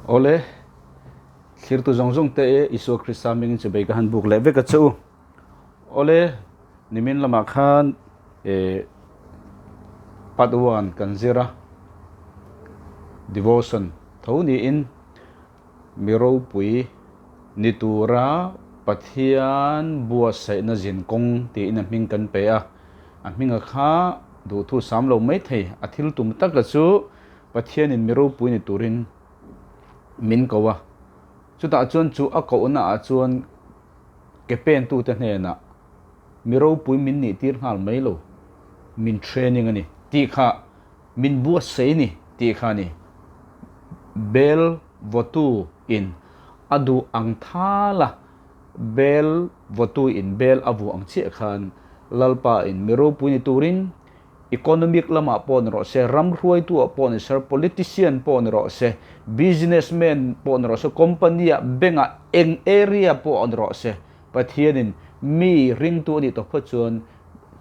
Ole khir tu zong zong te isu Krista ming che be ka han buk le ve ka chu ole nimin lama khan patuan kan zira devotion thoni in miro pui nitura pathian bua sai na jin kong ti in ming kan pe a ming kha du thu sam lo mai thei athil tum tak la chu pathian in miro pui ni turin min kowa chu ta chuan chu a ko na a chuan ke pen tu te hne na miro pui min ni tir hal mai lo min training ani ti kha min bua sei ni ti kha ni bel votu in adu ang thala bel votu in bel avu ang che khan lalpa in miro pui ni turin economic lama pon ro se ram ruai tu pon ser politician pon ro se businessman pon ro se company benga eng area pon ro se pathianin mi ring tu ni to phachon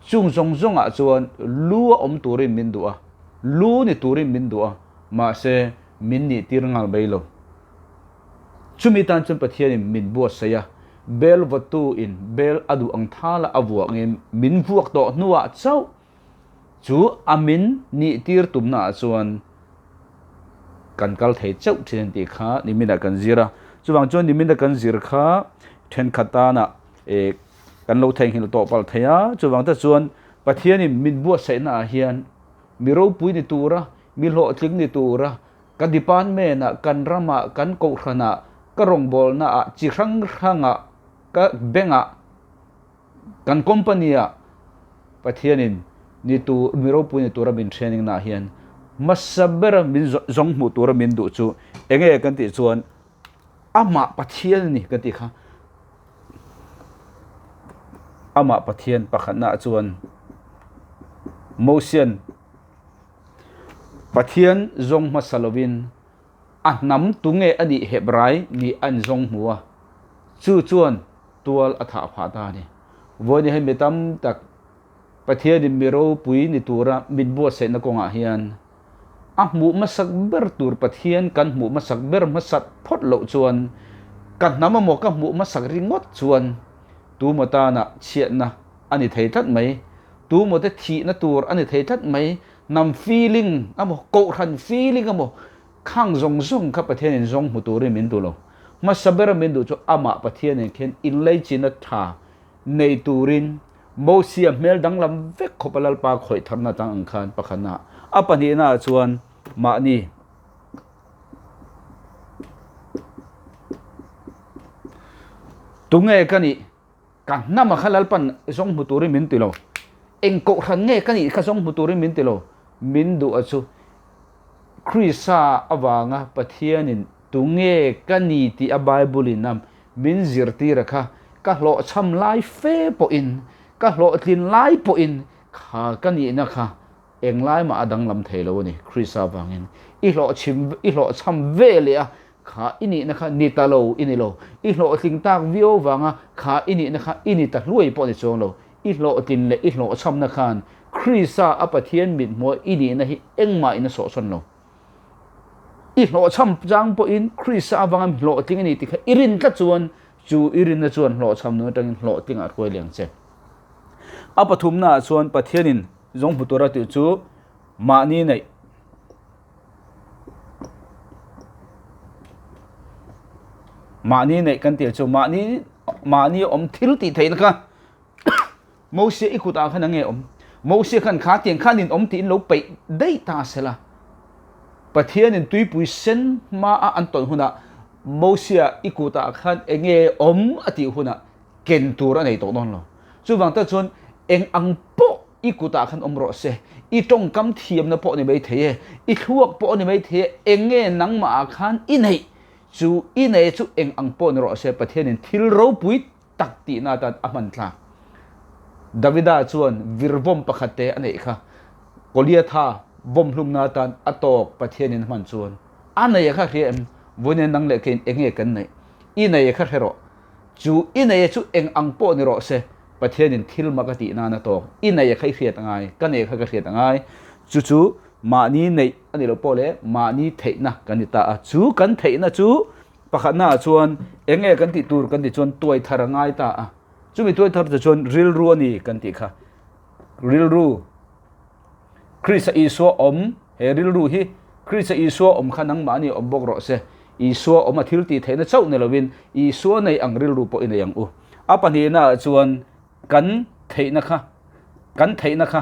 chung zong zong a chuan lu om turin min duwa lu ni turin min duwa ma se min ni tirngal beilo chumi tan chun pathianin min bo saya bel votu in bel adu ang thala awu ngin min vuak to nuwa chau chu amin ni tir tumna chuan kan kal thei chau thin ti kha nimina kan zira chuwang chuan nimina kan zir kha then khatana kan lo theng hil to pal theya chuwang ta chuan pathiani min bu sai na hian miro pui ni tura mi lo tling ni tura ka department na kan rama kan ko khana ka rong bol na a chi rang ranga ka benga kan company a pathianin ni tu miro pui ni tura min training na hian masabera min zong mu tura min du chu enge kan ti chuan ama pathian ni kan ti kha ama pathian pakhat na chuan motion pathian zong masalovin a nam tunge ani hebrai ni an zong muwa chu chuan tual atha phata ni voni he metam tak pathian ni miro pui ni tura min bo se na konga hian a mu masak ber tur pathian kan mu masak ber masat phot lo chuan kan nama mo ka mu masak ringot chuan tu mata na chiat na ani thei that mai tu mo te thi na tur ani thei that mai nam feeling amo ko ran feeling amo khang zong zong ka pathian zong mu tur min tu lo masaber min du chu ama pathian khen in lei chin na tha nei turin mo sia mel dang lam vek khopalal pa khoi tharna tang ang khan pakhana apani na chuan ma ni tunge kani kan nama khalal pan zong muturi min tilo engko khange kani kha zong muturi min tilo min du achu krisa awanga pathianin tunge kani ti a bible nam min zirti rakha ka lo cham lai fe po in ka lo tlin lai po in kha kani na kha eng lai ma adang lam thelo ni krisa wangin i lo cham ve le a kha ini na kha ni ta lo ini lo i lo tling tak vio wanga kha ini na kha ini ta luai po ni chong lo i lo tin le i lo cham na khan krisa apathian mit mo ini na hi eng ma ina so son lo i lo cham jang po in krisa wanga lo ting ni ti kha irin ta chuan chu irin na chuan lo cham no tang lo ting a khoi leng che apathum na chuan pathianin zong butura ti chu ma ni nei mani nei kan tir chu mani om thil ti thein kha mo se ikuta khan nge om mo se khan kha tiang khan in om tin lo pe dei ta sela pathian in tui pui sen ma a anton huna mo se ikuta khan enge om ati huna ken tur nei to non lo chu wang ta chon eng ang po ikuta khan om ro se i tong kam thiam na po ni mai the i thuak po ni mai the enge nang ma khan i nei chu ine chu eng ang pon ro se pathianin thil ro pui takti na ta aman tla davida chuan virvom pakhate ane kha kolia tha bom hlum na tan atok pathianin man chuan ane kha rem vonen nang le ken enge kan nei ine kha hero chu ine chu eng ang pon ro se pathianin thil makati na na to ine khai khiat ngai kane kha ka khiat ngai chu ma ni nei ani lo pole ma ni theina kan ni ta chu kan theina chu pakhana chuan enge kan ti tur kan ti chuan tuai tharangai ta chu mi tuai thar chuan ril ru ani kan ti kha ril ru Chris Iswa he ril ru hi Chris Iswa khanang ma ni bok ro se Iswa thil ti theina chau ne lovin Iswa nei ang ril ru po in yang u apani na chuan kan theina kha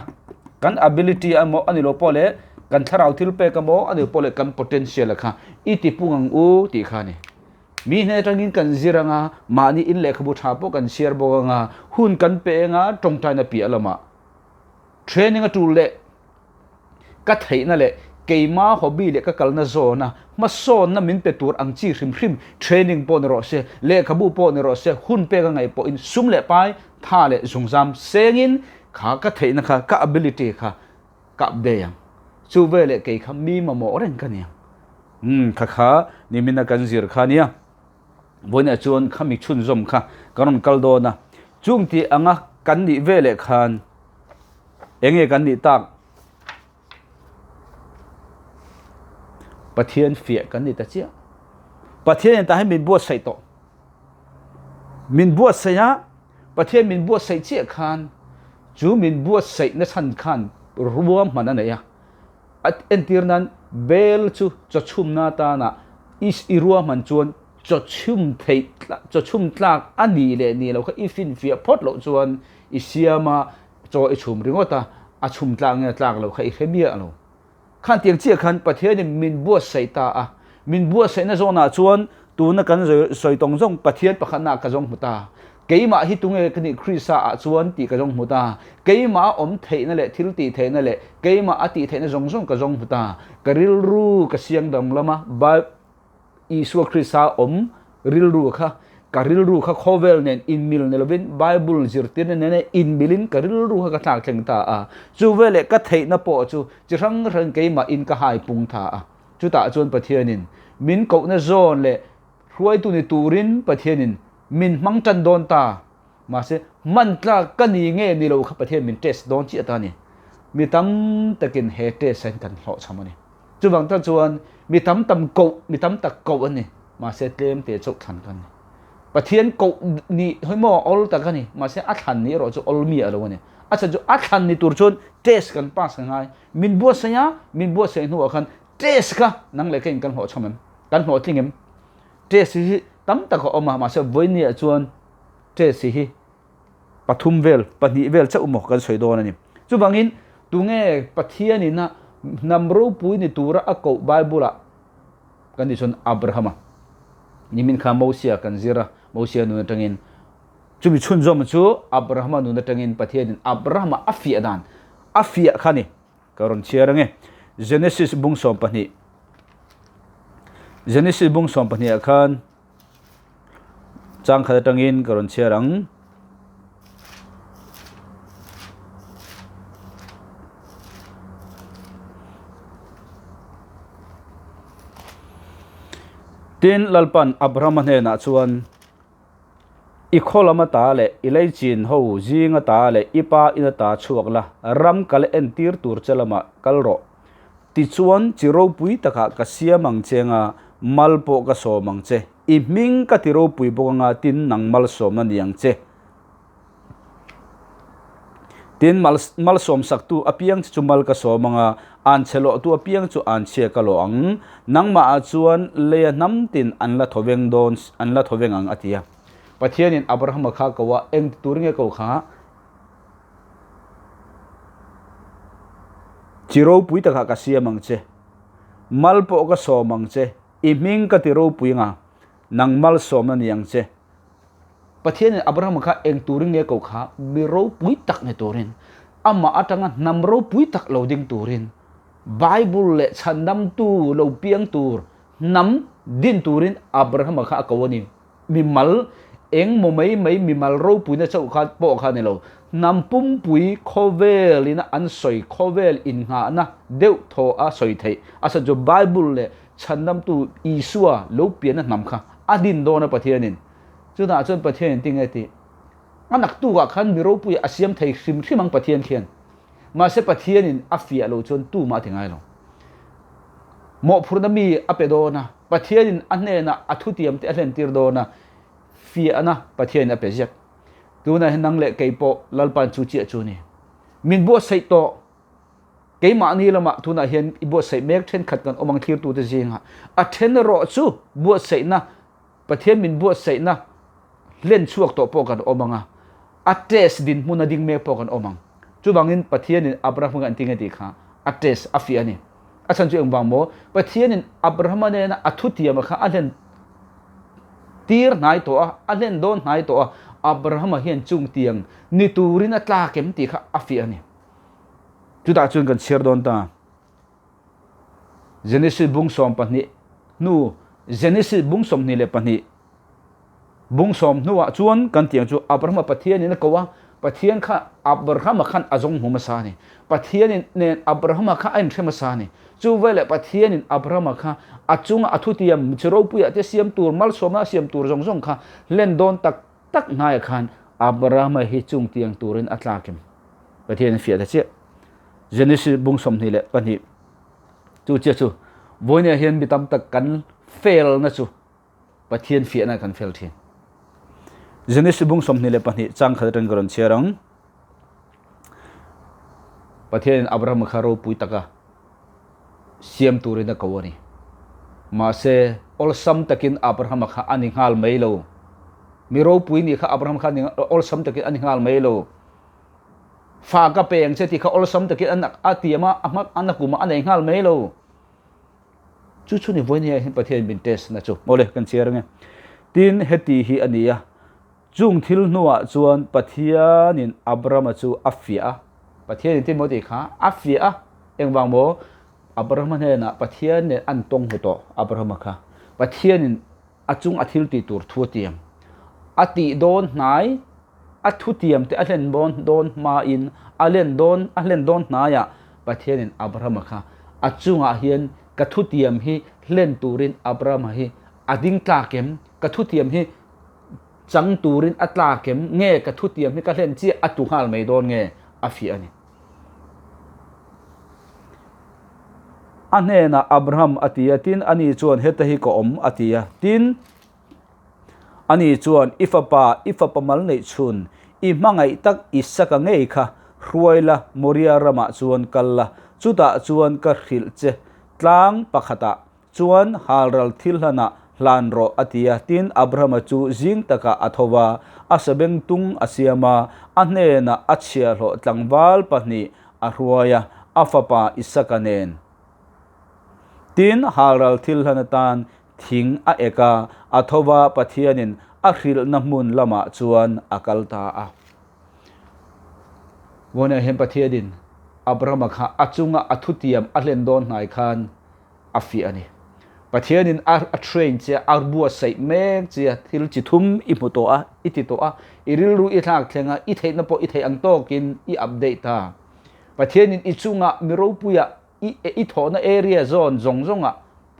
kan ability amo ani lo pole kan tharau thil pe kamo ani pole kan potential kha iti pungang u ti kha ni mi ne tangin kan ziranga mani in le khabu tha po kan share bo nga hun kan pe nga tongtai na pi alama training a tool le ka theina le keima hobby le ka kalna zona ma son na min pe tur ang chi hrim training po ro se le khabu po ro se hun pe ga ngai po in sum le pai tha le zungzam sengin kha ka theina kha ka ability kha ka de yang chu ve le ke kham mi ma mo ren kan yang kha ni min na kan zir kha nia boina chuan khami chun zom kha karon kaldo na chung ti anga kan ni ve le khan enge kan ni tak pathian fia kan ni ta chia pathian ta hai min buat sai to min buat sai ya pathian min buat sai chia khan chu min buat sai na san khan ruam mana na ya at entirnan bel chu chachum na ta na is irua man chuan chachum thei chachum tlak ani le ni lo kha ifin fia phot lo chuan isiama cho i chum ringota a chum tlak nge tlak lo kha i khemia lo khan tiang chia khan pathian min buat sai ta min buat sai na zona chuan tu na kan soi tong jong pathian pakhana ka jong muta keima hi tunge kani Krisa chuan ti ka jong muta keima theina le thil ti theina le keima ati theina jong ka jong muta karil ru ka siang dam lama ba Iswa Krisa ril ru kha karil ru kha khovel nen in mil ne lovin Bible zirtin ne in milin karil ru ka thak theng ta chu vele ka theina po chu chirang rang keima in ka hai pung tha chu ta chuan pathianin min ko na zone le ruai tu ni turin pathianin min mang chan don ta ma se man tla kani nge ni lo kha pathian min test don chi ta ni mi tam takin he test sen kan ho chamani chu bang ta chuan mi tam tak ko ani ma se tlem te chok than kan pathian ko ni hoimo ol ta kan ni ma se a than ni ro chu ol mi alo ni acha chu a than ni tur chun test kan pass ngai min bo se nu khan test ka nang le ken kan ho chamem kan ho tingem test hi tam tak ko ma se voini chuan test hi pathum vel pani vel cha umok kan soi don ani chu bangin tunge pathian ina namro pui ni tura a ko bible kan ni chon abrahama nimin kha mosia kan zira mosia nu tangin chumi chun zom chu abrahama nu tangin pathian abrahama afia khani karon chiarange Genesis bung som pani khan chang kha tangin karon chiarang tin lalpan Abraham ne na chuan ikholama ta le ilaichin ho jinga ta le ipa ina ta chuak la ram kal entir tur chalama kalro ti chuan chiro pui taka ka siamang chenga malpo ka so mangche i ming ka tiro pui bonga tin nang mal som na niang che tin mal som saktu apiang chumal ka so manga an chelo tu apiang chu an che ka lo ang nangma a chuan le nam tin an la thoveng don an la thoveng ang atia pathianin Abraham kha kawa eng turinge ko kha chiro pui ta ka sia mangche malpo ka so mangche i ming ka tiro pui nga nang mal som na niang che pathianin Abraham kha eng turinge ko kha miro pui tak ne turin amma atanga namro pui tak loading turin Bible le chandam tu lo piang tur nam din turin Abraham kha kawani mimal eng mo mai mimal ro pui na chau kha po kha ne lo nam pum pui khovel ina an soi khovel in nga na deu tho a soi thei asa jo Bible le chandam tu isua lo pian na nam kha adin do na pathianin chu da chon pathian ting ati anak tu ga khan miro pui asiam thei hrim hrimang pathian khian ma se pathianin afia lo chon tu ma thingai lo mo phurnami apedona pathianin anena athutiam te atlentir dona fiana pathian apezet tuna hinang le keipo lalpan chu chi chu ni min bo sei to keima ni lama tuna hian ibo sei mek then khat kan omang thir tu te jinga a then ro chu bo sei na pathian min bo sei na len chuak to po kan omanga a test din muna ding me po kan omang chu bangin pathian in abraham kan tinga ti kha a test a fi ani a chan chu eng bang mo pathian in abraham ne na athutiam kha alen tir nai to a len don nai to abraham hian chung tiang ni turin atla kem ti kha a fi ani chu ta chung kan share don ta genesis bung som pani nu genesis bung som ni le pani bung som nuwa chuan kan tiang chu abraham pathian in kowa pathian kha abraham khan azong huma sa ni pathian in ne abraham kha ain thema sa ni chu vele pathian in abraham kha achunga athutiam chiro puya te siam tur mal soma siam tur jong jong kha len don tak tak ngai khan abraham hi chung tiang turin atlakim pathian fi da che genesis bung som ni le pani chu che chu voine hian bitam tak kan fail na chu pathian fi na kan fail thi genesis bung som ni le pani chang khadran garon cherang pathian abraham kharo pui taka siam turin na kawani ma se ol sam takin abraham kha ani ngal mailo miro pui ni kha abraham kha ni ol sam takin ani ngal mailo fa ka peng che ti kha ol sam takin an atiama amak anakuma ani ngal mailo chu chu ni voin he pathian bin test na chu mole kan cherang tin heti hi ania chung thil nuwa chuan pathianin abraham chu afia pathian tin moti kha afia engwang mo abraham ne na pathian ne antong huto abraham kha pathianin achung athil ti tur thuatiam ati don nai athutiam te alen bon don ma in alen don naya pathianin abraham kha achunga hian kathutiam hi len turin abraham hi ading tlakem kathutiam hi chang turin atla kem nge kathutiam hi ka len chi atu hal mai don nge afi ani anena abraham atia tin ani chuan heta hi ko om atia tin ani chuan ifapa mal nei chun I mangai tak isaka ngei kha hruaila moria rama chuan kalla chuta chuan ka hril che tlang pakhata chuan halral thilhana hlanro atia tin abraham chu jing taka athowa asabeng tung asiama anena achia hlo tlangwal pahni arhuaya afapa isakanen tin halral thilhana tan thing a eka athowa pathianin ahril namun lama chuan akalta a wona hem pathiadin abraham kha achunga athutiam ahlendon nai khan afi ani pathianin a train che arbua sai mek che thil chi thum I muto a itito a iril ru I thak thenga I theina po I thei ang tokin I update ta pathianin ichunga miropuya I thona area zone zonga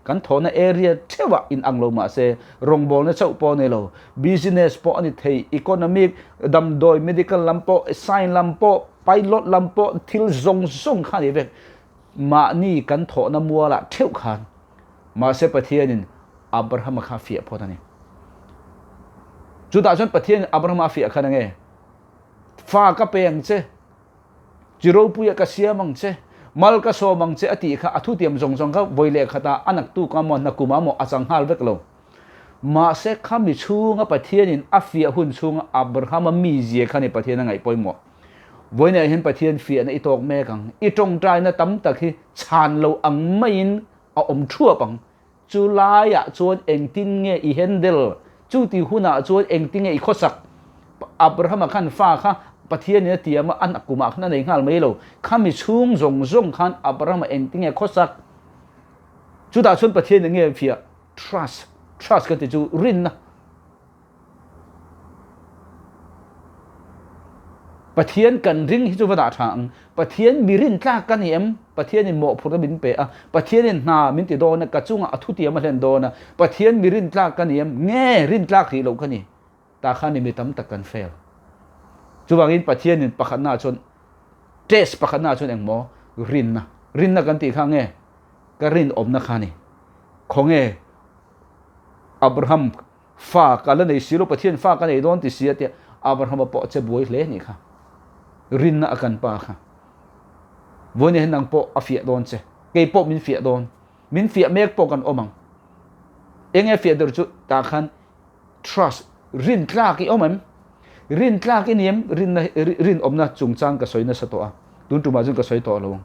kan thona area thewa in angloma se rongbol na chau po ne lo business po ani thei economic damdoi medical lampo sign lampo pilot lampo thil zong khan evek ma ni kan thona muala theu khan ma se pathianin abraham kha fi photani chuda jon pathian abraham fi khan nge fa ka peng che jiro puya ka siamang che mal ka so mang che ati kha athutiam zong ka boile khata anak tu ka mo nakuma mo achang hal vek lo ma se khami chunga pathianin afia hun chunga abraham mi je khani pathian ngai poimo voina hen pathian fi na itok me kang I tong trai na tam tak hi chan lo ang main a om thua pang chu la ya chuan eng tin nge I handle chu ti huna chuan eng tin nge I khosak abraham khan fa kha pathian ne tiama an akuma khna nei ngal mai lo khami chung zong khan abraham eng tin nge khosak chu da chun pathian nge fia trust ka ti chu rin na pathian kan ring hi chu wada thang pathian mirin tla kan em pathian in mo phur bin pe a pathian in na min ti do na ka chunga athuti ama len do na pathian mirin tla kan em nge rin tla khi lo khani ta khani mi tam tak kan fail chu wangin pathian in pakhana chon test pakhana chon engmo rin na kan ti kha nge กรินอมนะขานี่ของอับราฮัมฟ้ากันแล้วในสิโลปะเทียนฟ้ากันในโดนติเสียเตียอับราฮัมปอเจ็บวยเลยนี่ค่ะรินนะกันปาค่ะวันนี้นังปออฟิยโดนเจเกยปอมินฟิยโดนมินฟิยเมกปอกันอมังเองฟิยเดอร์จุตาขัน trust รินคลากิอมันรินคลากิเนียมรินอมนะจุงจางกระสอยนะสตัวตุนจุมาจุงกระสอยตัวลง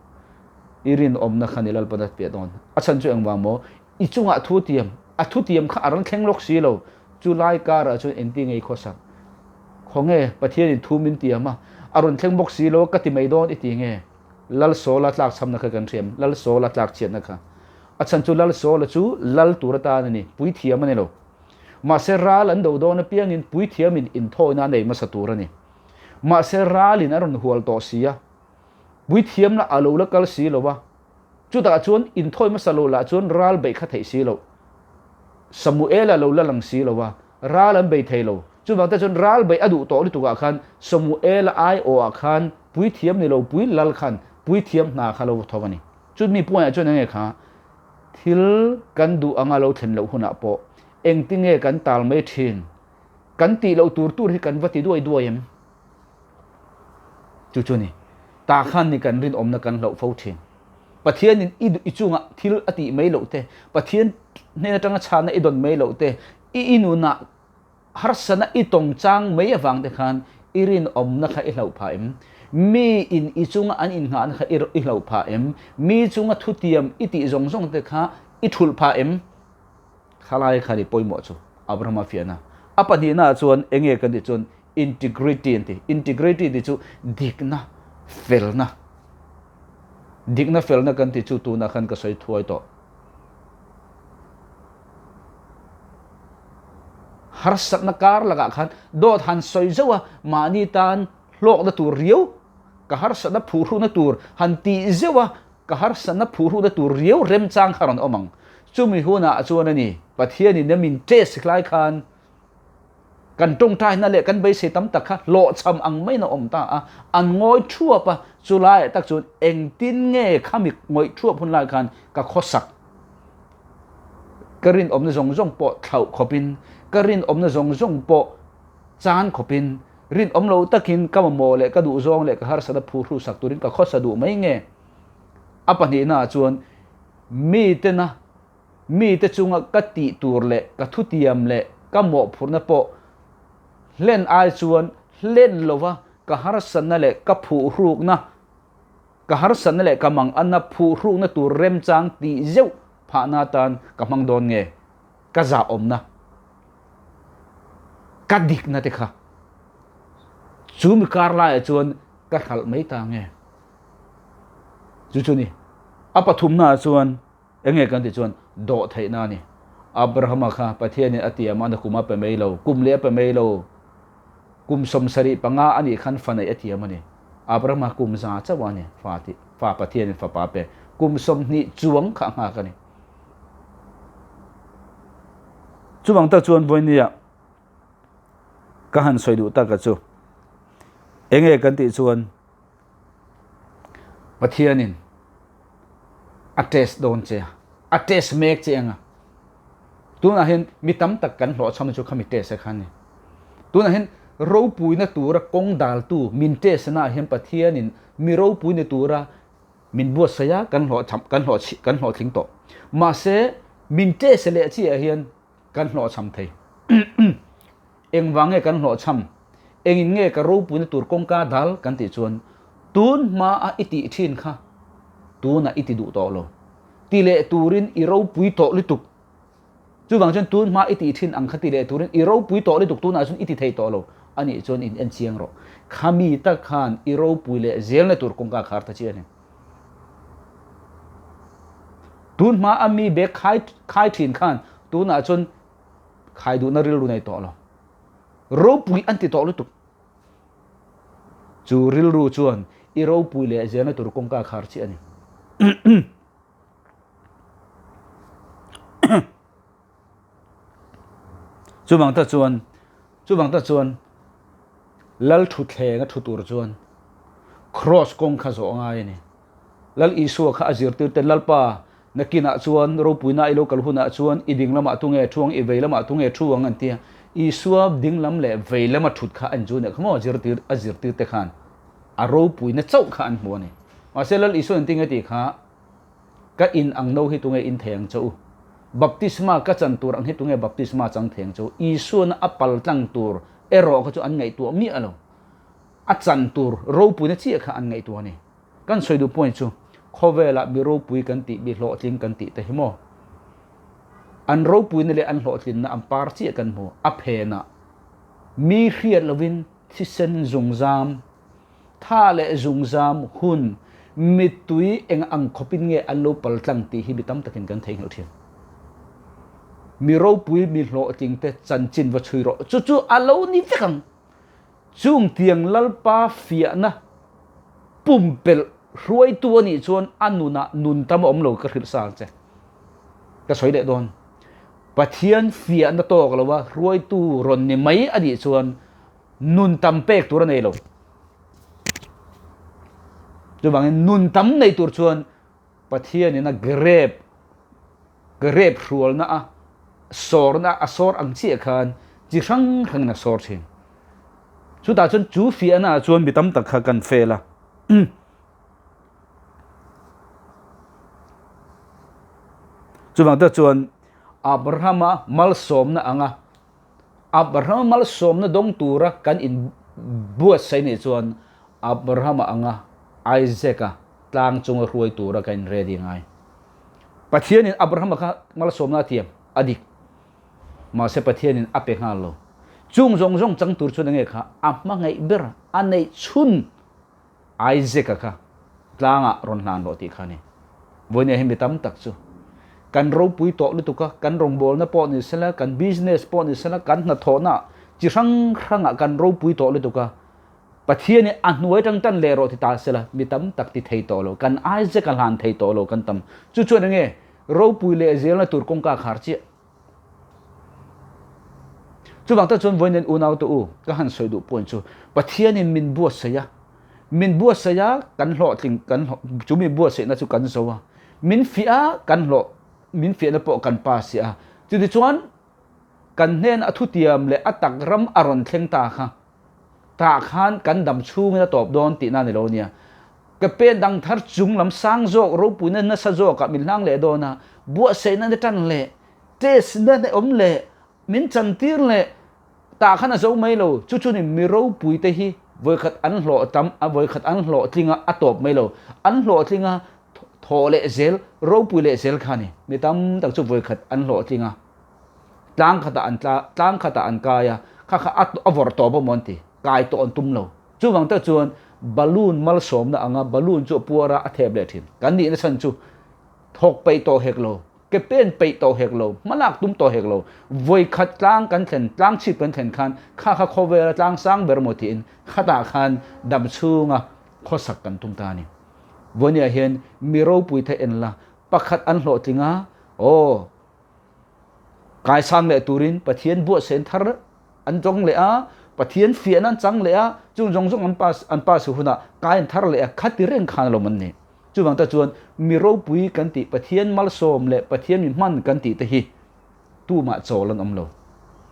อีรินอมนะขันนิลปดัดเปียดอนอาจารย์ช่วยอังวางโมอีจุงอัทุเทียมข้ารันแข็งลกสีโลจุไลการะจุนเอ็นติงไอโคสักของประเทศทูมินเตียมอารันแข็งบกสีโลกติไม่โดนอีติงลัลโซลัดหลักซ้ำนักกันเทียมลัลโซลัดหลักเชียนนะคะอาจารย์จุลัลโซละจูลัลตุรตานี่ปุยเทียมันนี่โลมาเซราลันโดนเปียงินปุยเทียมินอินโทนันในมาสตูรนี่มาเซราลินอารันหัวโตเสียปุยเทียมละอาลูละกัลสีโลวะจุดตาจวนอินโทมาสโลละจวนรัลเบคเทสีโลสมุเอลละลังสีโลวะรัลเบเทโลจุดบางแต่จวนรัลเบอดูโตลิตุกอาคันสมุเอลไอโออาคันปุยเทียมนี่โลปุยลัลคันปุยเทียมนาคาโลทวันนี้จุดมีป่วยจนยังไงคะทิลกันดูอ่างเราเห็นเราหุ่นอ่ะปอเองติงกันตาลไม่ทินกันตีเราตูร์ให้กันวัดที่ด้วยยังจุดนี้ตาขันนี่กันรินอมนักกันเราเฝ้าทินประเทศนี้อีจุงอ่ะทิลอติไม่เราเตะประเทศนี่จังชาติอีดอนไม่เราเตะอีนูน่ะฮาร์สนะอีตงจังไม่ฟังเด็กขันอีรินอมนักให้เราพายมีอินอีจุงอันอินงานค่ะอีเหล่าพามีจุงทุติยมอิติจงเด็กค่ะอีทุลพาขลายค่ะดิปอยหมดจูอับราฮัมฟิยนะอัปดีน่าจวนเองกันดิจวน integrity ดิจูดิกนะเฟลนะกันดิจูตูนักขันก็ใส่ถ้วยโตฮาร์สัตนักการละกันโดดหันใส่เจ้ามานิตานโลกนัตัวเรียวกหาร์สันผู้รู้นัตัวหันตีเจ้ากหาร์สันผู้รู้นัตัวเรียวเริ่มจางขรันอมังจุมีหัวหน้าจวนนี่ประเทศนี้เนี่ยมินเจสคล้ายกันกันตรงใจนั่นแหละกันไปเสตั้มตักค่ะโลชำอังไม่น่าอมตาอันงอยชั่วปะจุไลตักจุนเองตินเง่ข้ามิกงอยชั่วพุ่นลายกันกับข้อสักกรินอมในจงปอเข่าขบินกรินอมในจงปอจานขบินรินอมเราตะกินกำมอเลยกระดูจงเลยกหาสนับผู้รู้สักตัวรินกับข้อสะดุไม่เงี้ยอปันนี้น่าจวนมีแต่จุงกติตัวเลยกทุติยมเลยกำหมอพูนนะปอเล่นไอจวนเล่นโลวะกหาสนับเลยกับผู้รู้นะกหาสนับเลยกำมังอันนับผู้รู้นะตัวเริ่มจางตีเจ้าพานาตันกำมังโดนเงี้ยกจ่าอมนะกัดดิกนะเด็กค่ะจูมีการไล่จวนกัดขัลไม่ต่างเงี้ยจุนี่อัปทุมนาจวนเองกันที่จวนโดดไทยนานี่อับราฮัมค่ะประเทศนี้อติยามันคุมาเป็นไม่โลกุมเลี้ยเป็นไม่โลกุมสมสริปังอาอันนี้ขันฟันในอติยามันนี่อับราฮัมกุมซาเจ้าวันนี่ฟ้าประเทศนี้ฟ้าป่าเปกุมสมนี่จวงข้างหากันนี่จุบังตะจวนวันนี้ก็หันสวยดูตากระจูเองกันที่จวนประเทศนี้อัตเตสโดนเจ้าอัตเตสเมกเจ้าตัวนั้นเห็นมีตั้มตักกันหล่อชำจุขมิเตสขันนี่ตัวนั้นเห็นเราปุยในตัวระกงดาลตัวมินเตสนะเห็นประเทศนี้มีเราปุยในตัวระมินบัวเสียกันหล่อชำกันหล่อทิ้งโตมาเสมินเตสเลเชียเห็นกันหล่อชำไทยเองวางเงกันหล่อชำเองเงกับเราปุยในตัวกงกาดาลกันติจวนตูนมาอิติทินค่ะตูน่ะอิติดุโตโลตีเลตูรินอีเราปุยโตลิตุกจู่บางจนตูนมาอิติทินอังคติเลตูรินอีเราปุยโตลิตุกตูน่ะจนอิติเทยโตโลอันนี้จนอินเชียงโรขามีตะขานอีเราปุยเลเจลในตัวกงกาคาร์ตเชียนตูนมาอามีเบกขายทินขานตูน่ะจนขายดูนาริลูในโตโลเราปุยอันติโตลิตุกจู่ริลูจวนอีเราปุยเลเจลในตัวกงกาคาร์เชียนจู่บางตะจวนลัลทุเทงทุตัวจวน cross กงข้าสองไงนี่ลัลอีสัวข้าอจิรติเตลัลป้า nakina chuan ro puina ilo kalhuna chuan iding lama tunge thuang i veilama tunge thuang an tia I suab dinglam le veilama thut kha an ju ne khmo azirtir te khan a ro puina chau kha an mo ne maselal isu an tinga ti kha ka in ang no hi tunge in theng chau baptisma ka chan tur ang hi tunge baptisma chang theng chau isu na apal tlang tur ero ka chu an ngai tu mi alo a chan tur ro puina chi kha an ngai tu ne kan soidu point chu khovela bi ro pui kan ti bi hlo tling kan ti te himo an ro pui ne le an hlo tling na ampar chi kan mo a phena mi riat lovin thisen zungzam tha le zungzam hun mitui eng ang khopin nge an lo pal tlang ti hi bitam takin kan thei lo thiam mi ro pui mi hlo tling te chan chin wa chui ro chu chu alo ni vekang chung tiang lalpa fia na pumpel ruai tu ni chuan anuna nun tam om lo ka khil sang che ka soi de don pathian fia na to kalawa ruai tu ron ni mai ani chuan nun tam pek tur nei lo chu bang nun tam nei tur chuan pathian ina grep rual na a sor na a sor ang chi khan chi sang khang na sor thin chu ta chuan chu fia na chuan bitam tak kha kan fela chu bang ta chuan Abrahama mal som na anga Abraham mal som na dong tura kan in buat sai ni chuan Abraham anga Isaac tlang chung ruai tura kan ready ngai pathian in Abraham ka mal som na tiam adik ma se pathian in ape nga lo chung jong chang tur chu nge kha amma ngai ber anei chun Isaac ka tlanga ron nan lo ti khani voine him bitam tak chu kan ro pui to lu tuka kan rong bol na po ni sela kan business po ni sela kan na thona chi rang ranga kan ro pui to lu tuka pathian ni anhuai tang tan le ro ti ta sela mitam tak ti thei to lo kan Isaac kan han thei to lo kan tam chu chu nge ro pui le zel na tur kong ka khar chi chu bang ta chon voinen unau to u ka han soi du point chu pathian ni min bu saya kan hlo tling kan chu mi bu se na chu kan zowa min fia kan hlo min fia na po kan pa sia chu ti chuan kan nen a thu tiam le atak ram aron thleng ta kha ta khan kan dam chung na top don ti na ni lo nia ka pe dang thar chung lam sang zo ro pu na sa zo ka min lang le do na bu se na de tan le tes na de om le min chan tir le ta khan a zo mai lo chu chu ni mi ro pui te hi voi khat an hlo tam a voi khat an hlo tlinga a top mai lo an hlo tlinga tho le zel ro pui le zel khani mi tam tak chu voi khat an hlo tlinga tlang khata an kaya kha avor to bo monti kai to on tum lo chu wang ta chuan balloon mal som na anga balloon chu puara a theb le thin kan ni na san chu thok pe to hek lo ke pen pe to hek lo malak tum to hek lo voi khat tlang kan thlen tlang chi pen thlen khan kha khover tlang sang bermoti in khata khan dam chunga khosak kan tum ta ni vonia hian miro pui the en la pakhat an hlo tinga o kai sang le turin pathian bu sen thar an jong le a pathian fian an chang le a chung jong jong an pa su huna kai an thar le a khati reng khan lo man ni chu wang ta chuan miro pui kan ti pathian mal som le pathian min man kan ti te hi tu ma cholan om lo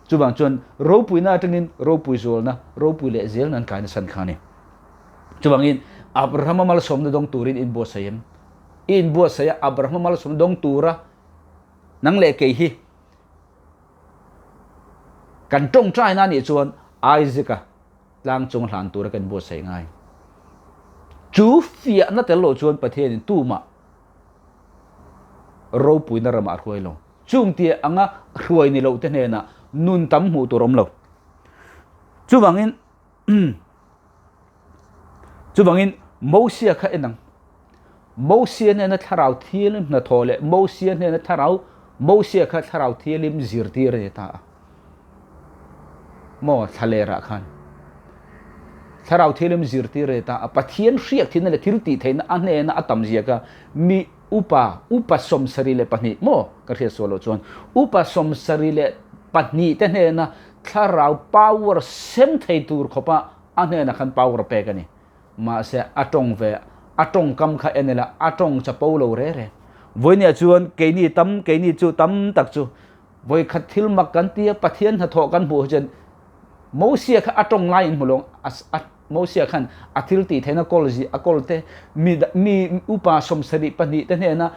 chu wang chuan ro pui na tangin ro pui zol na ro pui le zel nan kai na san khani chu wang in Abraham mal som na dong turin in bo sayem in bo saya Abraham mal som dong tura nang le ke hi kan tong trai na ni chuan Isaac lang chung hlan tura kan bo sai ngai chu fia na tel lo chuan pathian tu ma ro pui na rama khoi lo chung ti anga khoi ni lo te ne na nun tam hu turom lo chu wangin Moses kha enang Moses ne na tharau thilim na thole Moses ne na tharau Moses kha tharau thilim zirtir re ta mo thalera khan tharau thilim zirtir re ta pathian riak thin le thirti thein ane na atam zia ka mi upa som sari le pani mo ka re solo chon upa som sari le pani te ne na tharau power sem thei tur khopa ane na khan power pe ka ni ma se atong ve atong kam kha enela atong chapolo re voi nia chuan ke ni chu tam tak chu voi khat thil mak kan tia pathian ha tho kan bu chen mo sia kha atong lai in mulong mo sia khan athil ti thena college akolte mi upa som sari pani te ne na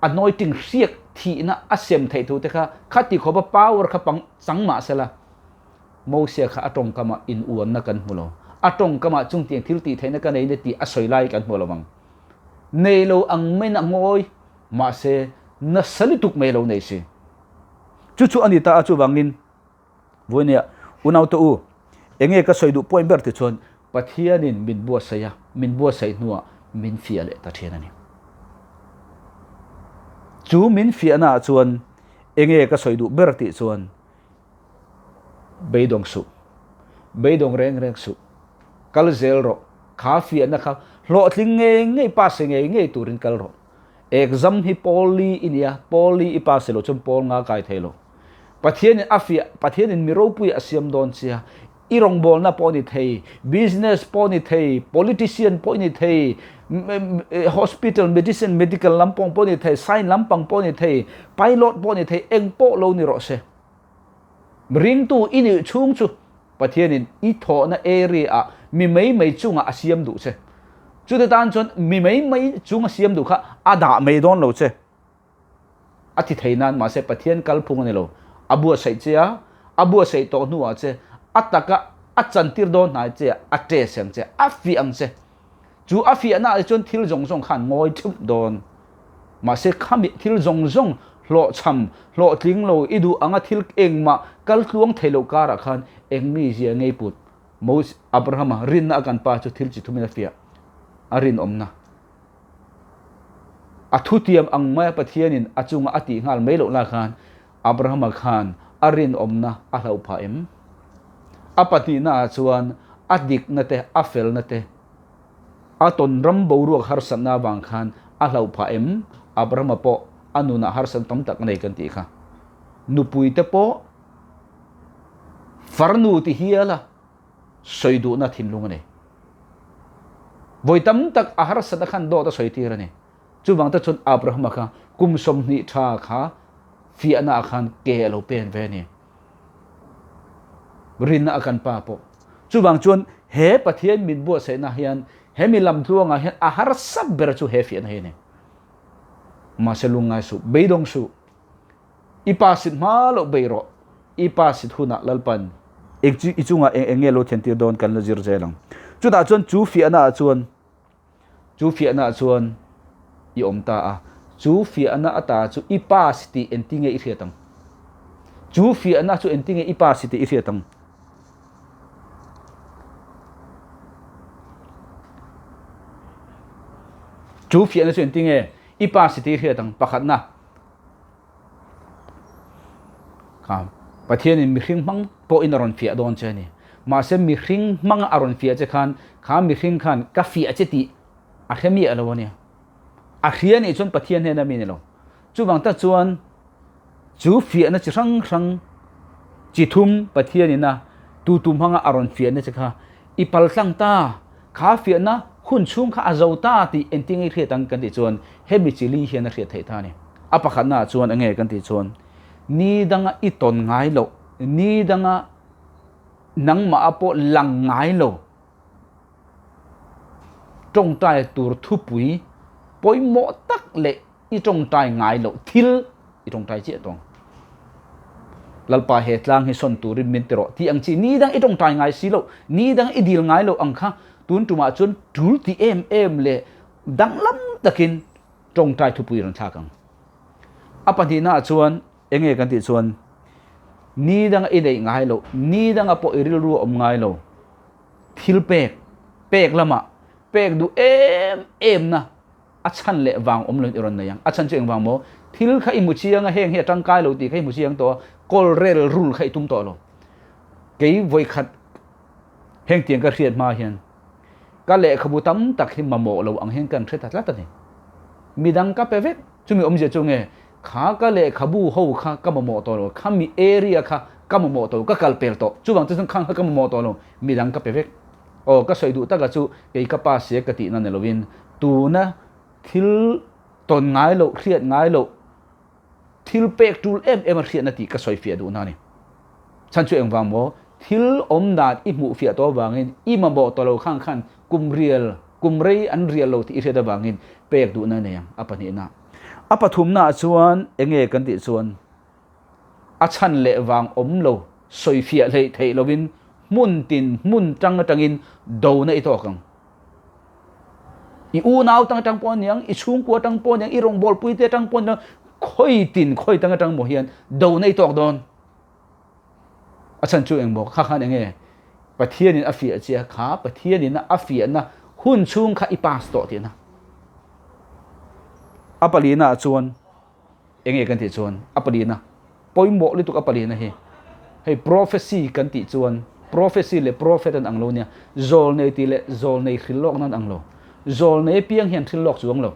anointing riek thi na asem thei thu te kha khati khoba power kha pang sangma sela mo sia kha atong kama in uan na kan mulo atong kama chung tiang thil ti thena kan nei ti asoi lai kan mulo mang nei lo ang men ngoi ma se na salituk mai lo nei se chu anita chu wangin voinia unau to u enge ka soidu point ber ti chon pathianin min bua saya min bua sai nuwa min fia le ta thena ni chu min fia na chuan enge ka soidu ber ti chuan beidong reng su kal zel ro kha fia na kha lo tling nge pa se nge turin kal ro exam hi poli inia poli ipa se lo chum pol nga kai thelo pathian miro pui asiam don sia irong bol na poni thei business poni thei politician poni thei hospital medicine medical lampong poni thei sign lampang poni thei pilot poni thei engpo lo ni ro se ring tu ini chung chu pathian i tho na area mi mai chunga asiam du se chu de tan chon mi mai chunga asiam du kha ada mai don lo che athi theinan ma se pathian kal phung ne lo abu sai chia abu sai to nuwa che ataka achantir don na che ate sang che afi ang che chu afi na chon thil jong khan ngoi thup don ma se khami thil jong lo cham lo tling lo idu anga thil engma kal tluang thelo kara khan engmi zia ngei put mos abraham rin na kan pa chu thil chi thumina fia arin omna athutiam ang ma pathianin achunga ati ngal melo la khan abraham khan arin omna a hlau pha em apati na chuan adik na te afel na te aton ram boru har sanna wang khan a hlau pha em abraham po anuna har san tam tak nei kan ti kha nupui te po farnu ti hiala soidu na thinlung ne voitam tak ahar sada khan do ta soiti rane chuwang ta chun abraham kha kumsom ni tha kha fi ana khan ke lo pen ve ni rin akan pa po chuwang chun he pathian min bo se na hian he mi lam thuanga hian ahar sab ber chu he fi na he ne maselungai su beidong su ipasit ma lo beiro ipasit huna lalpan ekchi ichunga engelo thenti don kan la zir jelang chuda chon chu fi ana chuan i omta a chu fi ana ata chu ipasiti entinge i riatang chu fi ana chu entinge ipasiti i riatang chu fi ana chu entinge ipasiti i riatang pakhat na kam pathian in mi hring mang po in aron fia don chani ma se mi hring mang aron fia che khan kha mi hring khan ka fia che ti a khemi alawani a khian e chon pathian he na mi ne lo chu bang ta chuan chu fia na chi rang chi thum pathian ina tu hanga aron fia ne che kha ipal tlang ta kha fia na khun chung kha azauta ti enting e khretang kan ti chuan he mi chili hian na khret thei tha ni apa khana chuan ange kan ti chuan ni danga iton ngai lo ni danga nang ma apo lang ngai lo trong tai tur thu pui poi mo tak le i trong tai ngai lo thil i trong tai che tong lalpa he tlang hi son turin min tero ti ang chi ni dang i trong tai ngai si lo ni dang i dil ngai lo ang kha tun tuma chun tul ti em le dang lam takin trong tai thu pui ran tha kang apa ti na chuan enge kan ti chuan ni dang i dei ngai lo ni dang apo iril ru om ngai lo thil pek lama pek du em na achan le wang om lo iron na yang achan cheng wang mo thil kha imu chiang a heng he tang kai lo ti khai mu chiang to kol rel rul khai tum to lo kei voi khat heng tiang ka riat ma hian ka le khabu tam tak hi ma mo lo ang heng kan thret ta ni midang ka pevek chumi om je chunge kha ka le khabu ho kha ka mo to lo khami area kha ka mo to ka kal pel to chuwang chu khang ka mo to lo midang ka pevek o ka soidu ta ga chu ke ka pa se ka ti na ne lovin tu na thil ตนง่ายโลเครียดง่ายโลทิลเป็กจูลเอ็มเครียดนาทีก็สอยเฟียดูนั่นนี่ฉันช่วยเองฟังว่าทิลอมดาดอิมูเฟียตัววางเงินอิมาบอกตัวเราข้างขันกุมเรียลกุมเรย์อันเรียลเราที่อิเทดวางเงินเป็กดูนั่นเองอปนินะอปทุมนาชวนเองกันติชวนอาชันเละวางอมโลสอยเฟียเลยเทโลวินมุนตินมุนจังอินดูในตัวกังอีอูนาวจังปอนยังอีชุงกัวจังปอนยังอีรงบอลปุยเตจังปอนยังค่อยตินค่อยจังโมเฮียนดูในตัวโดนอาจารย์ช่วยเองบอกข้าเองประเทศนี้อาเฟียเจียขาประเทศนี้นะอาเฟียนะหุ่นชุงข้าอีปาสโตเทียนะอัปลีน่าชวนเองกันติชวนอัปลีน่ะปอยหมกเลยตุกอัปลีน่ะให้ prophecy กันติชวน prophecy เลย prophet อันอังโลเนี่ย zol ในตีเลย zol ในขิลโลกนั่นอังโล zol ในเพียงเห็นขิลโลกสวงโล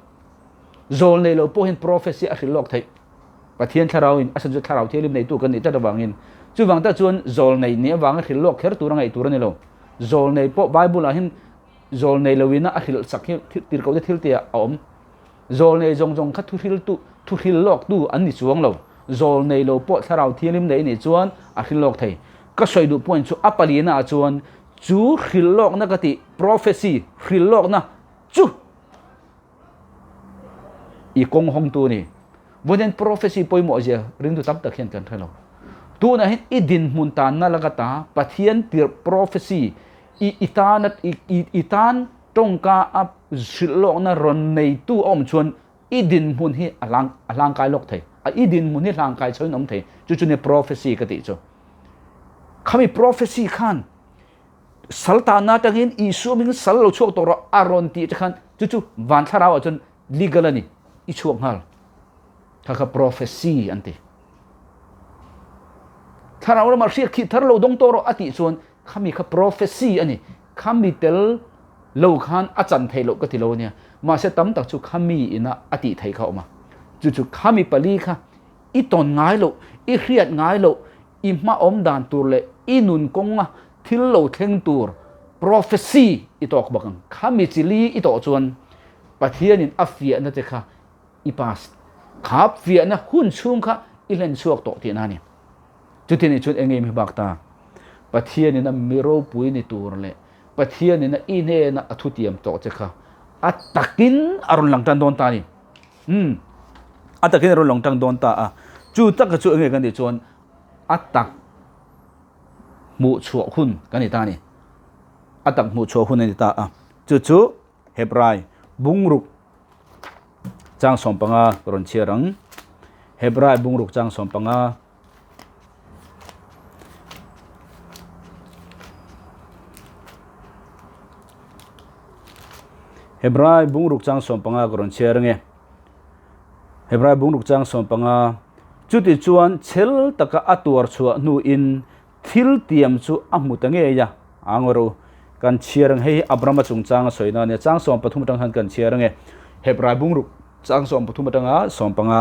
zol ในเราพอเห็น prophecy ขิลโลกไทยประเทศทาราวอินอาศัยทาราวเที่ยวริมในตู้กันนี่จะระวังอินจู่วังแต่ชวน zol ในเนี่ยวางขิลโลกเขรตัวไงตัวนี่โล zol ในพอ Bible อ่ะเห็น zol ในเราวินะขิลสักที่เขาจะทิลเตียอมzol ในจงคัดทุทิลโลกตู้อันนี้สวงโลzol ในโลปะถ้าเราเที่ยวริมในนี่ชวนอาคิลโลกไทยก็ช่วยดูpointชูอัปลีน่าชวนจูคิลโลกนักติ prophecy คิลโลกนะจูอีกงหงตัวนี่วันนั้น prophecy ปอยหมดเสียเรื่องตัวตั้งตะเคียนกันให้เราตัวนั้นเห็นอีดินมุนตานนั่นละก็ตาปะเทียนเตีย prophecy อีตานัดอีตานตรงกาอับคิลโลกนะรอนในตู้อ้อมชวนอีดินมุนให้อลังกายโลกไทยอีดินมุนให้ร่างกายช่วยน้องไทยจู่ๆใน prophecy ก็ติดจ้ะเขามี prophecy ขันสัลตานาจังหินอิสุมิงสัลเราช่วงตัวเราอารอนตีจะขันจู่ๆวันทาราจน legal นี่อิช่วงฮัลถ้าเขา prophecy อันที่ถ้าเรามาเรียกคิดถ้าเราดงตัวเราอติส่วนเขามีเขา prophecy อันนี้เขามีเตลเราขันอาจารย์ไทยเราก็ที่เราเนี่ยมาเสตั้มตักจู่เขามีอินะอติไทยเขาออกมาจู่ๆเขามีปลีค่ะอีตอนง่ายเราอีเครียดง่ายเราอิมาอมดานตัวเลยอินุนกงอ่ะทิลโลเทงตัว prophecy อีตอกบังข้ามีจิลีอีตอกชวนประเทศนี้อัฟเฟียนั่นจะค่ะอีปาสขับเฟียนะหุ่นชุ่มค่ะอีเลนชวกโตที่นั่นเนี่ยจุดที่นี่จุดเองมีบักตาประเทศนี้นะมีโรปุยในตัวเลยประเทศนี้นะอีเน่นะทุติยมโตจะค่ะอัตตะกินอารมณ์หลังจันโดนตานี่อัตตะกินอารมณ์หลังจันโดนตาจุดตักกับจุดเองกันที่ชวนอัตตักมูชัวหุ่นกันนี่ตานี่อัตตักมูชัวหุ่นนี่ตาจู่ๆเฮบรายบุงรุกจางสมปังกรอนเชียรังเฮบรายบุงรุกจางสมปังเฮบรายบุงรุกจางสมปังกรอนเชียรังเฮบรายบุงรุกจางสมปังจุดที่ชวนเชลตะกะอัตัวชัวนูอินทิลเตียมชูอัมุตังเงียอังรูกันเชียร์ให้อับรามัจงจางสวยนั่นเนี่ยจางสอมปฐุมตังหันกันเชียร์ไงเฮบรายบุงรุกจางสอมปฐุมตังสอมปัง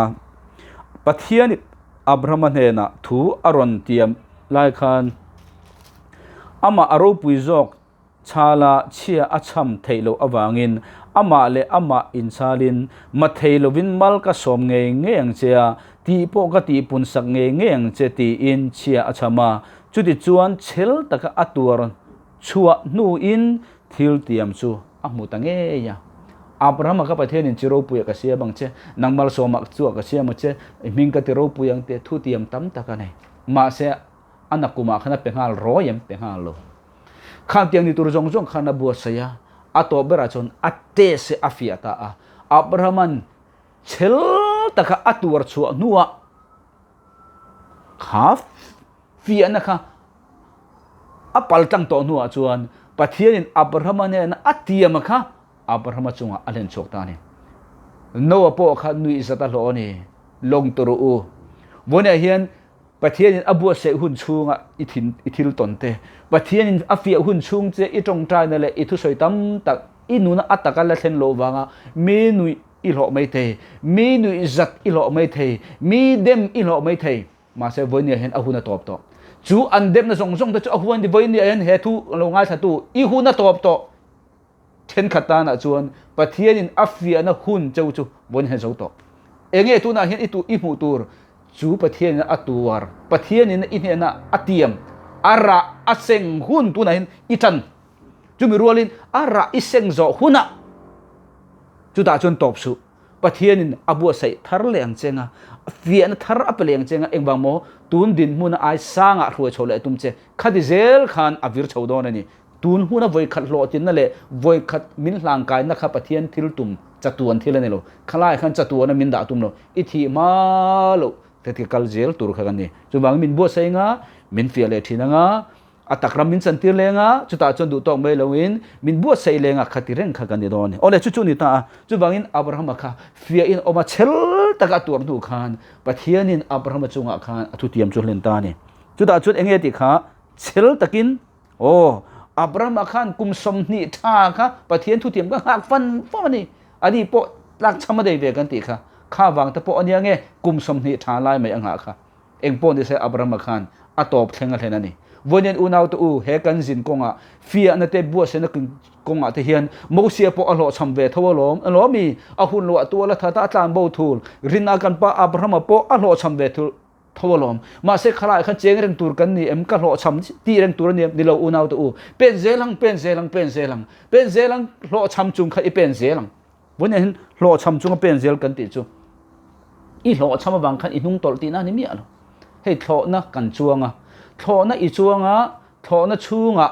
ปัทยานิอับรามันเฮนะทูอารอนเตียมไลคันอามาอารปุยจอกชาลาเชียอัชัมเทโลอวางินอามาเลอามาอินซาลินมาเทโลวินมัลกะสอมเงยงเจียตีโปกตีปุนสักเงยงเจตีอินเชียอัชมาจุดที่ชวนเชลตะกะอัตัวชัวนูอินทิลเตียมชูอัมุตังเงียอับราฮัมก็ประเทศนี้จิโรปุยกเสียบางเชนังมัลโซมักชัวกเสียมังเชมิงกติโรปุยังเตทุเตียมตั้มตะกันไหนมาเสียอันนักกุมาขณะเป็นหาร้อยยังเป็นหาโลข้างเตียงนี้ตัวจงขณะบัวเสียอัตโตเบราชนอัตเตเสอาฟิยตาอับราฮัมเชลตะกะอัตัวชัวนัวข้าฟียนะคะอัปปัลตังโตนัวชวนประเทศนี้อับราฮัมเนี่ยนะอัตเตียมค่ะอับราฮัมจงอัลเลนโชกตานี่โนวโปค่ะนุอิสตาโลนี่ลงตัวรูวันนี้เห็นประเทศนี้อับวัวเสหุ่นชุงอิทิลตนเตประเทศนี้อัฟเฟียหุ่นชุงเจอิตรงใจนั่นแหละอิทุสอยตั้มตักอินุนอัตตะกันละเซนโลวางเมนุอิโลไม่เทเมนุอิจัดอิโลไม่เทมีเดมอิโลไม่เทมาเสวันนี้เห็นอาหุนตอบต่อจูอันเดมนะส่งแต่จูอาหุนที่วันนี้เห็นเหตุลงง่ายสัตว์อีหุนตอบต่อ เช่นขัดตาหน้าจวนปะเทียนินอัฟเฟียนะหุ่นเจ้าจูบนเฮโซโตเองตัวน่ะเห็นอีหูตูรจูปะเทียนินอัตัวปะเทียนินอินเฮนะอัติยมอาระอัเซงหุ่นตัวน่ะเห็นอีจันจูมีรัวลินอาระอิเซงโซหุ่นน่ะจูตาจวนตบสุปะเทียนินอบัวใส่ทาร์เลงเจงะเฟียนทาร์อัปเลงเจงะเองบางโมตูนดินมุนไอสางะรัวโชเลตุมเจคดีเซลขันอวิร์ชาวดอนนี่ตูนหุนวัยขัดโลตินนั่นแหละวัยขัดมินหลังกายนักปะเทียนทิลตุมจัตุวันทิลนี่โลขลายขันจัตุวันมินดาตุมโลอิธิมาโลแต่ที่กัลเจลตุรขันนี่จูบางมินบัวใส่งะมินเฟียเลทินังะอัตกรมินสันติเลงะจุตาจนดูตองไม่ลวินมินบัวใส่เลงะขัดที่เร่งขันนี่โดนโอเลจุนี่ตาจูบางอินอับราฮัมค่ะเฟียอินออกมาเชลตะกัตัวดูขันปะเทียนินอับราฮัมจุงะขันอทุติยมจุเลนตานี่จุตาจุดเองติค่ะเชลตะกินโออับราฮัมขันกุมสมนิท่าค่ะปะเทียนทุติยมก็หักฟันนี่อันนี้โปลักชมาได้เวกันติค่ะข้าวางแต่โปอันยังไงกุมสมนิท่าไล่ไม่อังหาค่ะเองโปนี่ใส่อับราฮัมขันอัตอบเทงอะไรนั่นนี่วันนี้อุณาวตัวเฮกันจินกงอ่ะฟีอันเตบัวเสนกงอ่ะที่เฮียนมูเสียปอลอชมเวทวลมอลอมีอาหุนลวตัวละท่าตาจานบูทูลรินากันปะอับราฮัมปอลอชมเวทวลมมาเสกขลายขันเจงเร่งตัวกันนี่เอ็มก็ลอชมตีเร่งตัวนี่ดิเราอุณาวตัวเป็นเซลังลอชมจุงขัดเป็นเซลังวันนี้ลอชมจุงเป็นเซลกันติจูอีลอชมบางขันอีนุ่งตอลตีน่านี่มีอะไรให้ทอนะกันจวงอ่ะทอนะอีจวงอ่ะทอนะชูงอ่ะ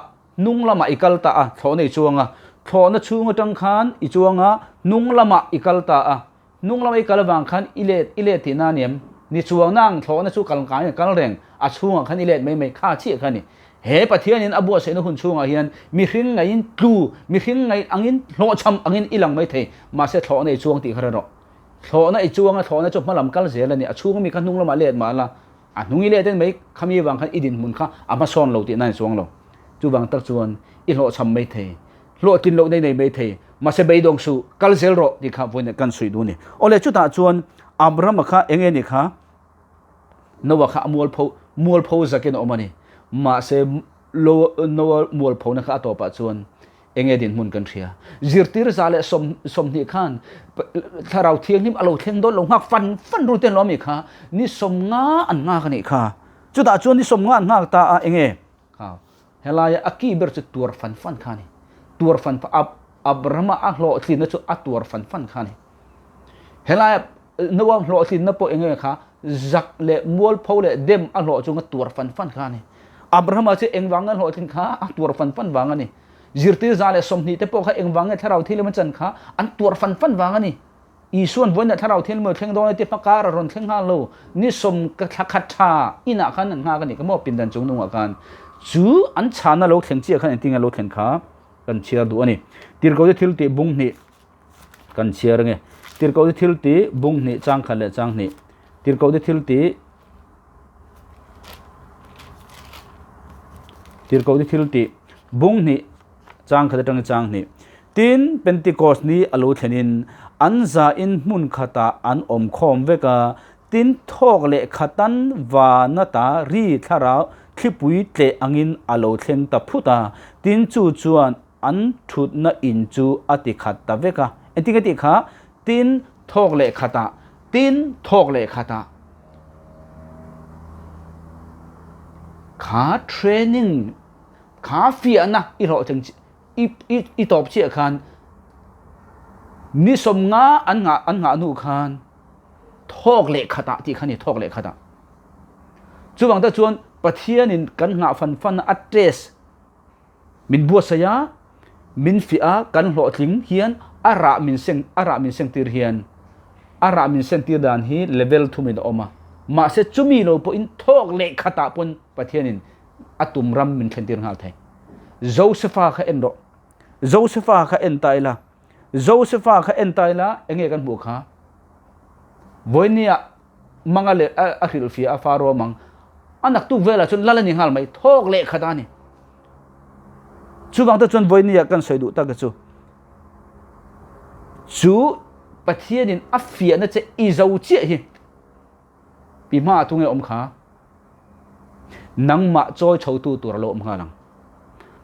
นุ่งละมาอีกัลตาอ่ะทอนะอีจวงอ่ะทอนะชูงจังขันอีจวงอ่ะนุ่งละมาอีกัลตาอ่ะนุ่งละมาอีกัลบางขันอิเลตินาเนียมนี่จวงนั่งทอนะชูกัลกายกัลแรงอ่ะชูงอ่ะขันอิเลตไม่ฆ่าเชี่ยขันนี่เฮ้ปะเทียนินอบัวเสนหุ่นชูงอ่ะเฮียนมีหินไงอินตูมีหินไงอังอินโลชมอังอินอีหลังไม่เทมาเสทอนะอีจวงตีขนาดทอนะอีจวงอ่ะทอนะจบมาลำกัลเสียแล้วนี่ชูงมีขันนุ่งละมาเลดมาละนุ่งอีเล่เต้นไม่ขมีวางขันอีดินมุนข้าอามาซ้อนเราตีนั่นสวงเราจูบางตักจวนอีโลชำไม่เทโลกินโลในไม่เทมาเสบดงสูกัลเซลโรที่ข้าวันนี้กันสุยดูนี่โอเลจุตาจวนอับราฮัมข้าเองนี่ข้านวะข้ามัวพาวจักเกนออกมานี่มาเสโลนวะมัวพาวนักข้าตัวปัจจุบันเองดินมุนกันเชียจิรติรซาเลสมนิขันถ้าเราเที่ยงนี่เราเที่ยงโดนลงหักฟันรูเต้นล้อมอีกค่ะนี่สมงาอันงากันอีกค่ะจุดอาจวนนี่สมงาอันงาตาเองค่ะเฮลายอากีเบอร์จุดตัวฟันค่ะนี่ตัวฟันอับราฮัมอัลโลทินนั่นจุดตัวฟันค่ะนี่เฮลายนวะโลทินนั่นพอเองค่ะจักเล่มัวพาวเล่เดมอัลโลจุงตัวฟันค่ะนี่อับราฮัมจะเองวางอัลโลทินค่ะตัวฟันวางนี่จิรติซาเลสมนิแต่พวกเขาเองวางเงินถ้าเราที่เรามันจันค่ะอันตัวฟันวางนี่อีส่วนวันเนี่ยถ้าเราที่เราเที่ยงโดนที่พักการรอนเที่ยงห้าโลนี่สมกับขัดชาอินาขันนั่งหากันนี่ก็มอบเป็นดันจงนุ่งอาการจูอันชาณเราเที่ยงเชี่ยขันติงเราเที่ยงขากันเชียร์ดูอันนี้ตีร์เขาจะทิลตีบุ้งนี่กันเชียร์ไงตีร์เขาจะทิลตีบุ้งนี่จางขันเลยจางนี่ตีร์เขาจะทิลตีบุ้งนี่จางขัดจังจางนี่ตินเป็นติโกสนี้อโลเทนินอันซาอินมุนขตาอันอมคอมเวกาตินทอกเลขตันวานตารีทาราวคลิปุยเตอังินอโลเทงตะพุตาตินจูจวนอันทุดนาอินจูอติขัดตะเวกาเอ็นติกติขาตินทอกเลขตาขาเทรนนิ่งขาเฟียนะอีโรจังอีตอบเชี่ยคันนิสมงาอันงานูคันทอกเล็กขตาที่คันนี่ทอกเล็กขตาจู่บางตะจวนปะเทียนินกันงาฟันอัดเตสมินบัวสยามินฟิอากันหลอดลิงเฮียนอารามินเซงตีเฮียนอารามินเซงตีดานฮีเลเวลทุมินออกมาเสจุมีโลปอินทอกเล็กขตาปนปะเทียนินอัตุมรัมมินเซนตีร์หาไทยโจเซฟาข้าเอ็นไตล่ะเองกันบุกฮะวันนี้มังอะไรอาคิลฟีอาฟาโรมังอันนักตุเวลาจนละเลนิงฮัลไม่ทอกเล็กขนาดนี้จู่บางตะจนวันนี้กันสวยดูตากจู่ปะเทียนินอัฟเฟียนั่นจะอีเจ้าเจี๊ยปีมาตุงเออมขานังมาจอยชาวตัวระโลมขานัง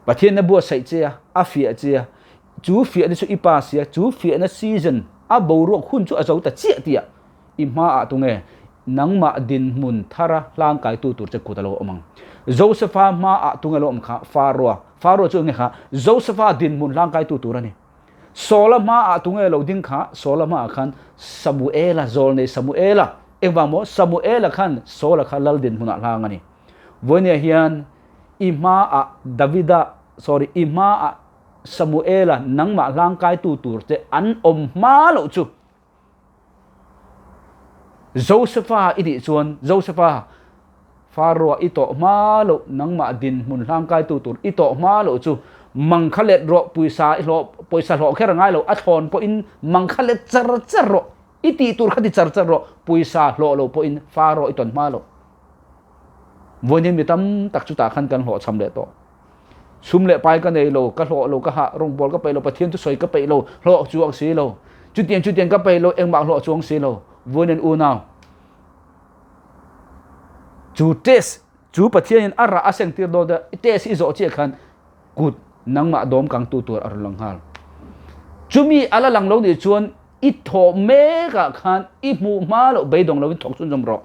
ปะเทียนนบัวใส่เจียอาเฟียเจีย chú phía này chú ipa xia chú phía na season a bầu ruộng hun chú azau ta chia tia ima a tu nghe nang ma din mun thara lang kai tu tur che kutalo omang Josepha ma a tu nghe lom kha Pharaoh chu nghe kha Josepha din mun lang kai tu turani Sola ma a tu nghe lo ding kha Sola ma khan Samuela zol ne Samuela engwa mo Samuela khan Sola kha lal din mun lang ani vonia hian ima a ima a Samuela nang ma lang kai tu tur te an om ma lo chu Josepha idi chuan Josepha Pharaoh ito ma lo nang ma din mun lang kai tu tur ito ma lo chu mang khalet ro poisa ro kher ngai lo a thon po in mang khalet char ro iti tur khati char ro poisa lo po in Pharaoh iton ma lo vonin mitam tak chu ta khan kan ho cham le to sum le pai ka nei lo ka lo ka ha rong bol ka pe lo pathian tu soi ka pe lo chuang si lo chu tiang ka pe lo eng ma lo chuang si lo vonin u now chu test chu pathian ara aseng tir do da test izo che khan kut nang ma dom kang tu tur ar lang hal chumi ala lang lo ni chuan I tho me ka khan I mu ma lo be dong lo in thok chun jom ro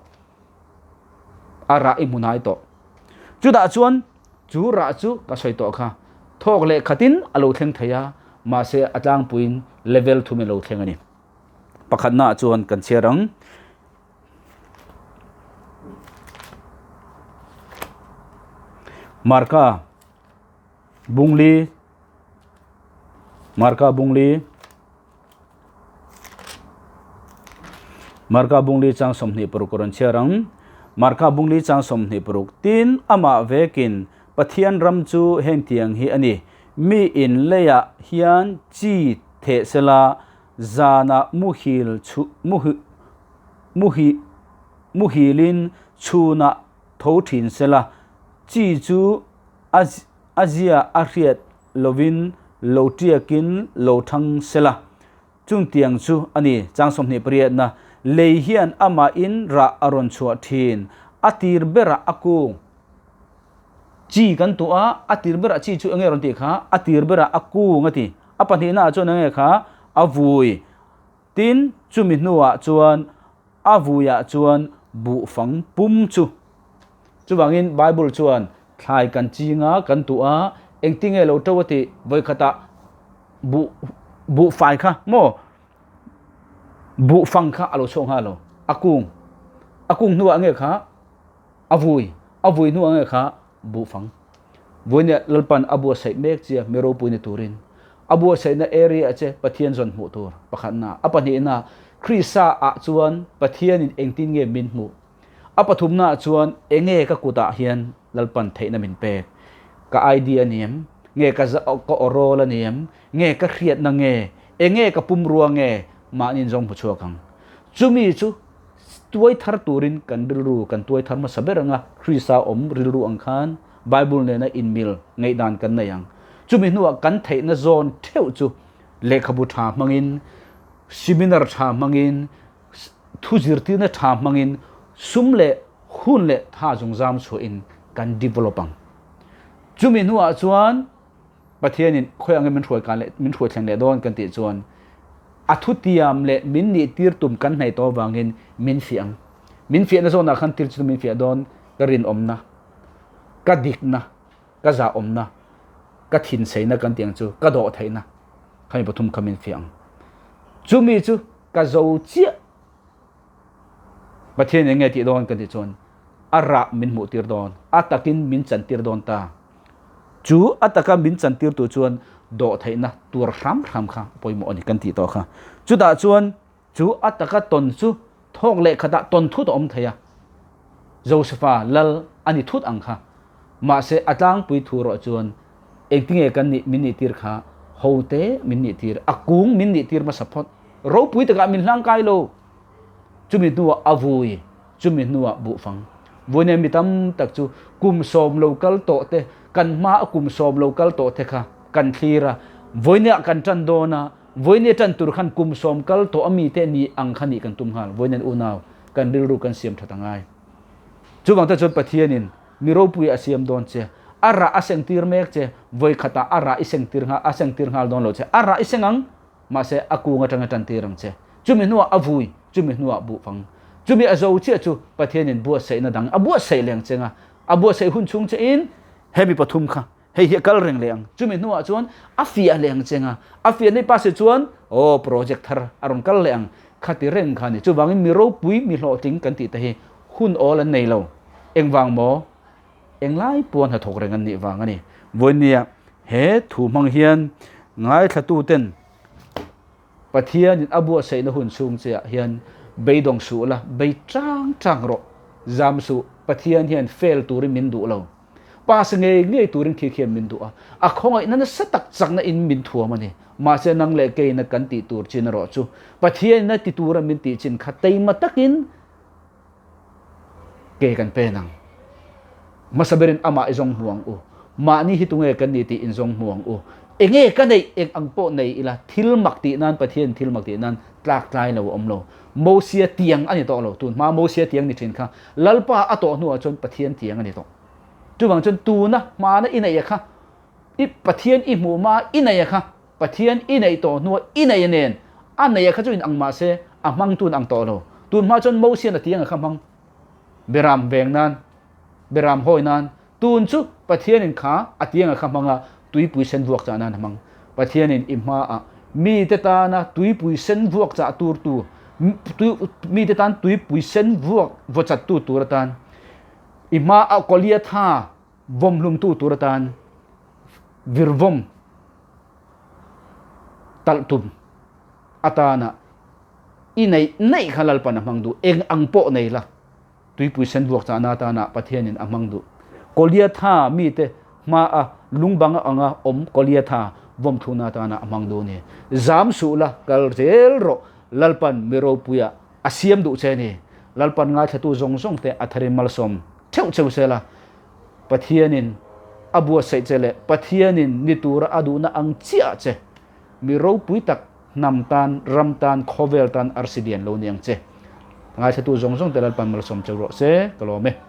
ara I munai to chu da chuan chu ra chu ka soi to kha thok le khatin alo thleng thaya ma se atlang puin level thu me lo thleng ani pakhat na chuan kan cherang marka bungli chang somni prokoran cherang marka bungli chang somni prok tin ama vekin pathian ram chu heng tiang hi ani mi in leya hian chi the sela zana muhilin chuna thothin sela chi chu azia ariat lovin lotiakin lothang sela chung tiang chu ani changsomni priat na leihian ama in ra aron chua thin atir bera aku chi kan tu a atir bera chi chu angeron ti kha atir bera aku ngati apani na chu nge kha avui tin chumi nuwa chuan avuya chuan bu fang pum chu chuwangin bible chuan thlai kan chinga kan tu a engtinge lo tawati voi khata bu fai kha mo bu fang kha alo chong ha lo akung nuwa nge kha avui nuwa nge kha bu fang voine lalpan abu sai mek chia mero puini turin abu sai na area che pathian zon mu tur pakhatna apani na krisa a chuan pathian in engtin nge min mu apathumna chuan enge ka kuta hian lalpan theina min pe ka idea niam nge ka ko orola niam nge ka khriat na nge enge ka pumruwa nge manin jong puchua kang chumi chu tuai thar turin kan rilru kan tuai thar ma saberanga krisa om rilru angkhan bible ne na inmil ngei dan kan na yang chumi nuwa kan theina zone theu chu lekhabu tha mangin seminar tha mangin thuzirti na tha mangin sumle hunle tha jungjam chu in kan developang chumi nuwa chuan pathianin khoyang min thoi kan le min thoi thleng le don kan ti chuan athutiam le min ni tir tum kan nei to wangin min fiang na zona khan tir chu min fia don karin omna ka dikna ka za omna ka thin seina kan tiang chu ka do theina khai pathum khamin fiang chumi chu ka zo chia pathian nge ti don kan ti chon ara min mu tir don atakin min chan tir don ta chu ataka min chan tir tu chuan do theina tur ram kha poimo ani kan ti to kha chu da chuan chu ataka ton chu thok le khata ton thu to om theya Josepha lal ani thut ang kha ma se atlang pui thu ro chuan ektinge kan ni min ni tir kha hote min ni tir akung min ni tir ma support ro pui ta min hlang kai lo chumi nuwa avui chumi nuwa bu fang voine mitam tak chu kum som local to te kan ma kum som local to te kha kan thira voine kan chan dona voine tan tur khan kum som kal to ami te ni ang khani kan tum hal voine unaw kan rilru kan siam thatangai chuwang ta chot pathianin miro pui asiam don che ara aseng tir mek che voi khata ara iseng tir nga aseng tir ngal don lo che ara isengang ma se aku nga tanga tan tirang che chumi nuwa avui chumi nuwa bu phang chumi azo che chu pathianin bua sei na dang abua sei leng chenga abua sei hun chung che in hemi pathum kha hei hi kal reng leng chumi nuwa chuan afia leng chenga afia nei pa se chuan o project thar aron kal leng khati reng khani chu wangin mi ro pui mi hlo ting kan ti ta hi hun all an nei lo engwang mo englai puan ha thok reng an ni wang ani vonia he thu mang hian ngai thatu ten pathian abua sei na hun chung che hian beidong su la bei trang ro jam su pathian hian fail tur min du lo pas nge turin khi khiam min du a khongai na satak chakna in min thua mani ma se nang le ke na kan ti tur chin ro chu pathian na ti tur min ti chin khatei matakin ke kan pe nang masaberin ama izong huang u ma ni hitunge kan ni ti in zong huang u enge ka nei eng angpo nei ila thil makti nan pathian thil makti nan tlak tlai lo omlo mo sia tiang ani to lo tun ma mo sia tiang ni thin kha lalpa ato nu chon pathian tiang ani to tu bang chon tu na ma na inai kha I pathian I mu ma inai kha pathian inai to nu inai nen anai kha chu in angma se amang tun ang to lo tun ma chon mo sia na tiang kha mang beram veng nan beram hoi nan tun chu pathian in kha atiang kha manga tui pui sen vuak cha nan mang pathian in imma a mi te ta na tui pui sen vuak cha tur tu mi te tan tui pui sen vuak vo cha tu tur tan imma a kolia tha vom lum tu tur tan virvom tal tum atana inai nei khalal pan mang du eng angpo nei la tui pui sen vuak cha na ta na pathian in amang du kolia tha mi te ma a lungbanga anga om kolia tha vom thuna ta na amang do ni zam su la kal rel ro lalpan mero puya asiam du che ni lalpan nga thatu zong zong te athari malsom cheu sela pathianin abua sei chele pathianin nitura aduna ang chia che mero pui tak namtan ramtan khovel tan arsidian lo niang che nga thatu zong zong te lalpan malsom cheu ro se kalome